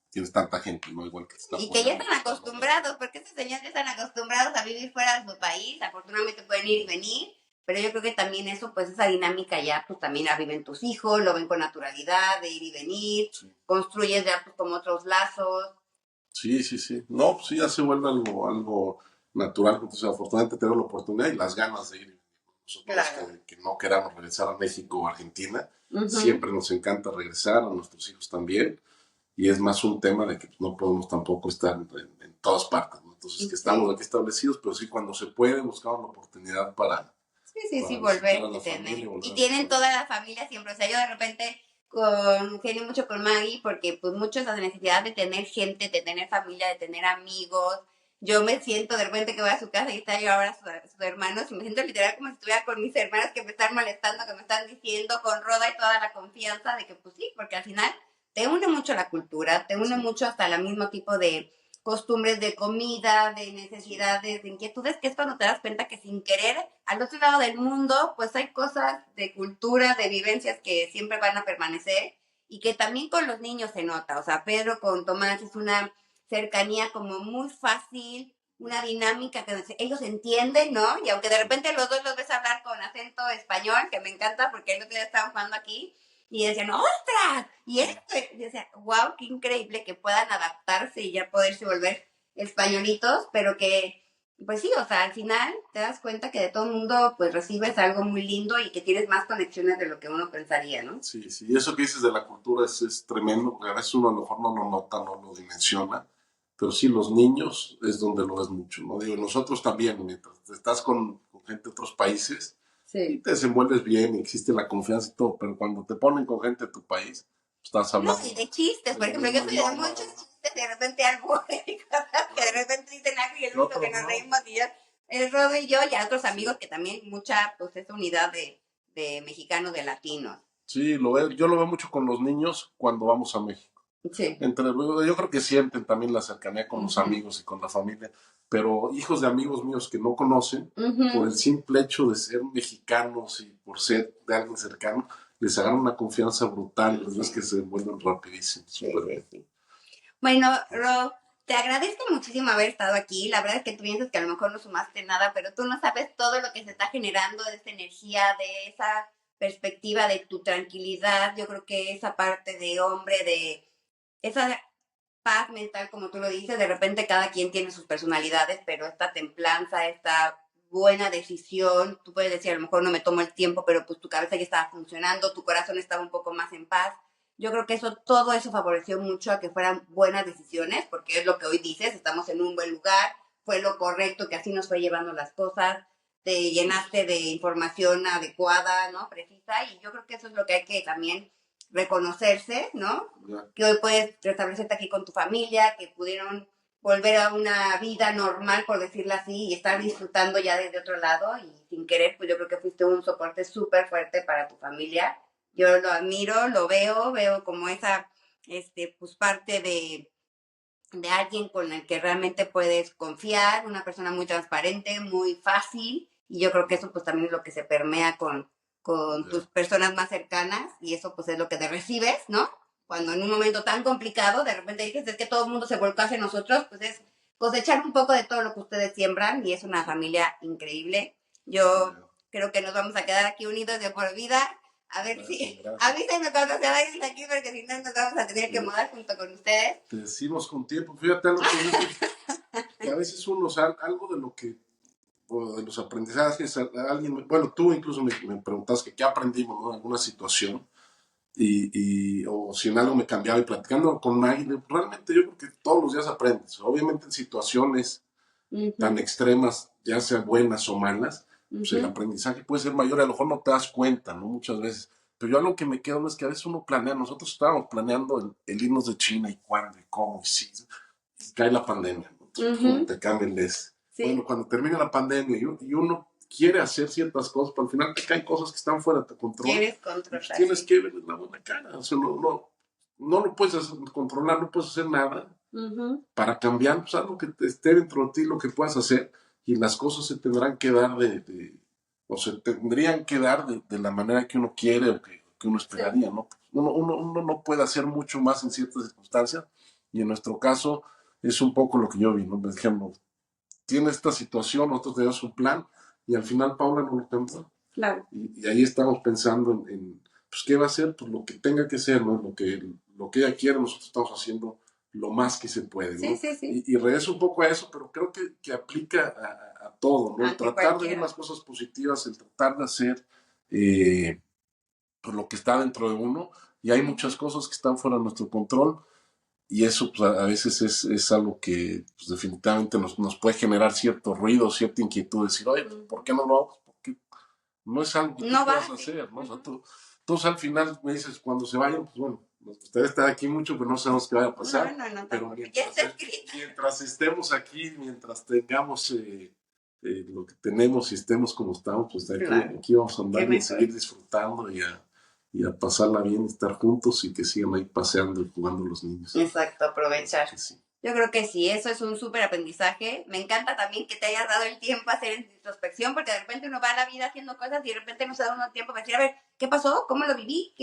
tienes tanta gente, ¿no? Igual que y que ya están acostumbrados, porque estos señores están acostumbrados a vivir fuera de su país, afortunadamente pueden ir y venir, pero yo creo que también eso, pues esa dinámica ya, pues también la viven tus hijos, lo ven con naturalidad, de ir y venir, sí. Construyes ya pues como otros lazos. Sí. No, pues sí, ya se vuelve algo natural, entonces afortunadamente tengo la oportunidad y las ganas de ir. Nosotros claro. que no queramos regresar a México o Argentina, siempre nos encanta regresar, a nuestros hijos también, y es más un tema de que no podemos tampoco estar en todas partes, ¿no? Entonces que estamos aquí establecidos, pero sí cuando se puede buscamos la oportunidad para volver a tener. Y tienen toda la familia siempre, o sea, yo de repente genio mucho con Maggie porque pues mucho esa necesidad de tener gente, de tener familia, de tener amigos. Yo me siento de repente que voy a su casa y está yo ahora sus hermanos y me siento literal como si estuviera con mis hermanos que me están molestando, que me están diciendo con Roda y toda la confianza de que pues sí, porque al final te une mucho la cultura, te une mucho hasta el mismo tipo de costumbres de comida, de necesidades, de inquietudes, que es cuando te das cuenta que sin querer, al otro lado del mundo, pues hay cosas de cultura, de vivencias que siempre van a permanecer y que también con los niños se nota. O sea, Pedro con Tomás es una cercanía como muy fácil, una dinámica que ellos entienden, ¿no? Y aunque de repente los dos los ves hablar con acento español, que me encanta porque el otro día estaban jugando aquí, y decían, ¡ostras! Y esto, y decía, wow, qué increíble que puedan adaptarse y ya poderse volver españolitos, pero que, pues sí, o sea, al final te das cuenta que de todo el mundo, pues recibes algo muy lindo y que tienes más conexiones de lo que uno pensaría, ¿no? Sí, y eso que dices de la cultura es tremendo, porque a veces uno a lo mejor no lo nota, no lo dimensiona, pero sí, los niños es donde lo ves mucho, ¿no? Digo, nosotros también, mientras estás con gente de otros países, y te desenvuelves bien, y existe la confianza y todo, pero cuando te ponen con gente de tu país, estás hablando. No, y de chistes, por ejemplo, yo soy de muchos chistes, de repente algo, que de repente dicen algo y el único que nos reímos y ya, el Rodo y yo, y a otros amigos que también mucha, pues esa unidad de mexicanos, de latinos. Sí, yo lo veo mucho con los niños cuando vamos a México. Sí. Yo creo que sienten también la cercanía con los amigos y con la familia, pero hijos de amigos míos que no conocen, por el simple hecho de ser mexicanos y por ser de alguien cercano, les agarran una confianza brutal, los ves que se vuelven rapidísimo. Sí. Bueno, Ro, te agradezco muchísimo haber estado aquí. La verdad es que tú piensas que a lo mejor no sumaste nada, pero tú no sabes todo lo que se está generando de esa energía, de esa perspectiva, de tu tranquilidad. Yo creo que esa parte de hombre, de esa paz mental, como tú lo dices, de repente cada quien tiene sus personalidades, pero esta templanza, esta buena decisión. Tú puedes decir, a lo mejor no me tomo el tiempo, pero pues tu cabeza ya estaba funcionando, tu corazón estaba un poco más en paz. Yo creo que todo eso favoreció mucho a que fueran buenas decisiones, porque es lo que hoy dices, estamos en un buen lugar, fue lo correcto, que así nos fue llevando las cosas, te llenaste de información adecuada, ¿no? Precisa, y yo creo que eso es lo que hay que también reconocerse, ¿no? Que hoy puedes restablecerte aquí con tu familia, que pudieron volver a una vida normal, por decirlo así, y estar disfrutando ya desde otro lado, y sin querer, pues yo creo que fuiste un soporte súper fuerte para tu familia. Yo lo admiro, lo veo como esa, pues parte de alguien con el que realmente puedes confiar, una persona muy transparente, muy fácil, y yo creo que eso pues también es lo que se permea con tus personas más cercanas, y eso pues es lo que te recibes, ¿no? Cuando en un momento tan complicado de repente dices, es que todo el mundo se volcó hacia nosotros, pues es cosechar un poco de todo lo que ustedes siembran, y es una familia increíble. Yo creo que nos vamos a quedar aquí unidos de por vida. A ver si avísenme cuando se vayan de aquí, porque si no nos vamos a tener que mudar junto con ustedes. Te decimos con tiempo, fíjate algo que a veces uno, o sea, algo de lo que, o de los aprendizajes, alguien, bueno, tú incluso me preguntas que qué aprendimos, ¿no? En alguna situación, o si en algo me cambiaba y platicando con Maggie, realmente yo creo que todos los días aprendes, obviamente en situaciones tan extremas, ya sean buenas o malas, pues el aprendizaje puede ser mayor, a lo mejor no te das cuenta, ¿no? Muchas veces. Pero yo algo que me quedo no es que a veces uno planea, nosotros estábamos planeando el irnos de China y cuándo y cómo, y sí, cae la pandemia, ¿no? Entonces, te cambia el des. Sí. Bueno, cuando termina la pandemia y uno quiere hacer ciertas cosas, pero al final te caen cosas que están fuera de tu control. Quieres controlar. Tienes que ver la buena cara, o sea, no lo puedes controlar, no puedes hacer nada. Para cambiar, pues algo que esté dentro de ti, lo que puedas hacer, y las cosas se tendrán que dar o se tendrían que dar de la manera que uno quiere o que uno esperaría, ¿no? Uno no puede hacer mucho más en ciertas circunstancias, y en nuestro caso es un poco lo que yo vi, ¿no? Por ejemplo, tiene esta situación, nosotros tenemos un plan, y al final Paula no lo pensó. Claro. Y ahí estamos pensando pues, ¿qué va a hacer? Pues lo que tenga que ser, ¿no? Lo que ella quiere, nosotros estamos haciendo lo más que se puede, ¿no? Sí. Y regreso un poco a eso, pero creo que aplica a todo, ¿no? El tratar de ver las cosas positivas, el tratar de hacer pues lo que está dentro de uno, y hay muchas cosas que están fuera de nuestro control, y eso pues, a veces es algo que pues, definitivamente nos puede generar cierto ruido, cierta inquietud, decir, oye, ¿por qué no lo hago? Porque no es algo que tú puedas hacer, ¿no? O sea, tú al final me dices, cuando se vayan, pues bueno, nos gustaría estar aquí mucho, pero no sabemos qué vaya a pasar. No, pero mientras estemos aquí, mientras tengamos lo que tenemos y estemos como estamos, pues aquí vamos a andar y a seguir disfrutando y a pasarla bien, estar juntos y que sigan ahí paseando y jugando los niños. Exacto, aprovechar. Sí. Yo creo que sí, eso es un súper aprendizaje. Me encanta también que te hayas dado el tiempo a hacer introspección, porque de repente uno va a la vida haciendo cosas y de repente no se da uno el tiempo para decir, a ver, ¿qué pasó? ¿Cómo lo viví?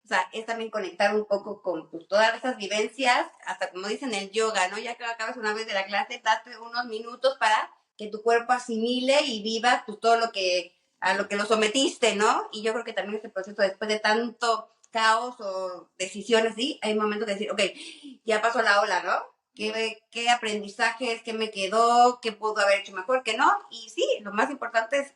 O sea, es también conectar un poco con pues, todas esas vivencias, hasta como dicen el yoga, ¿no? Ya que acabas una vez de la clase, date unos minutos para que tu cuerpo asimile y viva pues, todo a lo que lo sometiste, ¿no? Y yo creo que también este proceso, después de tanto caos o decisiones, ¿sí? Hay momentos de decir, ok, ya pasó la ola, ¿no? ¿Qué aprendizajes, qué me quedó, qué pudo haber hecho mejor, qué no? Y sí, lo más importante es,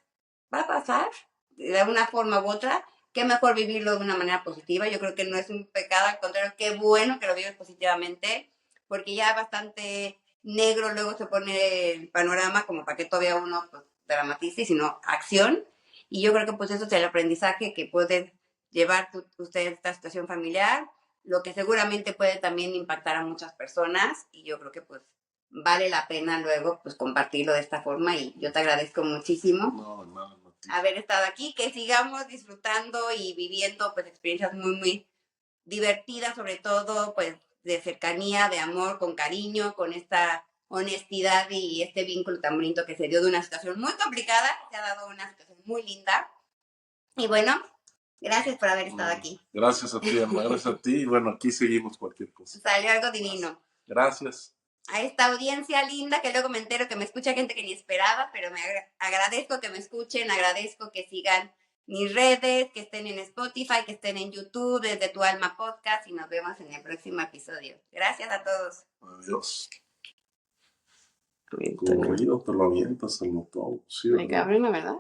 va a pasar de una forma u otra, qué mejor vivirlo de una manera positiva. Yo creo que no es un pecado, al contrario, qué bueno que lo vives positivamente, porque ya bastante negro luego se pone el panorama como para que todavía uno pues, dramatice, sino acción. Y yo creo que pues eso es el aprendizaje que puede llevar usted esta situación familiar, lo que seguramente puede también impactar a muchas personas, y yo creo que pues vale la pena luego pues compartirlo de esta forma, y yo te agradezco muchísimo haber estado aquí, que sigamos disfrutando y viviendo pues experiencias muy muy divertidas, sobre todo pues de cercanía, de amor, con cariño, con esta honestidad y este vínculo tan bonito que se dio de una situación muy complicada, se ha dado una situación muy linda. Y bueno, gracias por haber estado aquí. Gracias a ti, Alma, gracias a ti. Y bueno, aquí seguimos cualquier cosa. Salió algo divino. Gracias. A esta audiencia linda, que luego me entero que me escucha gente que ni esperaba, pero me agradezco que me escuchen, agradezco que sigan mis redes, que estén en Spotify, que estén en YouTube, desde Tu Alma Podcast, y nos vemos en el próximo episodio. Gracias a todos. Adiós. Corrido, te lo avientas al autobús. Sí, Me cabrón, ¿verdad?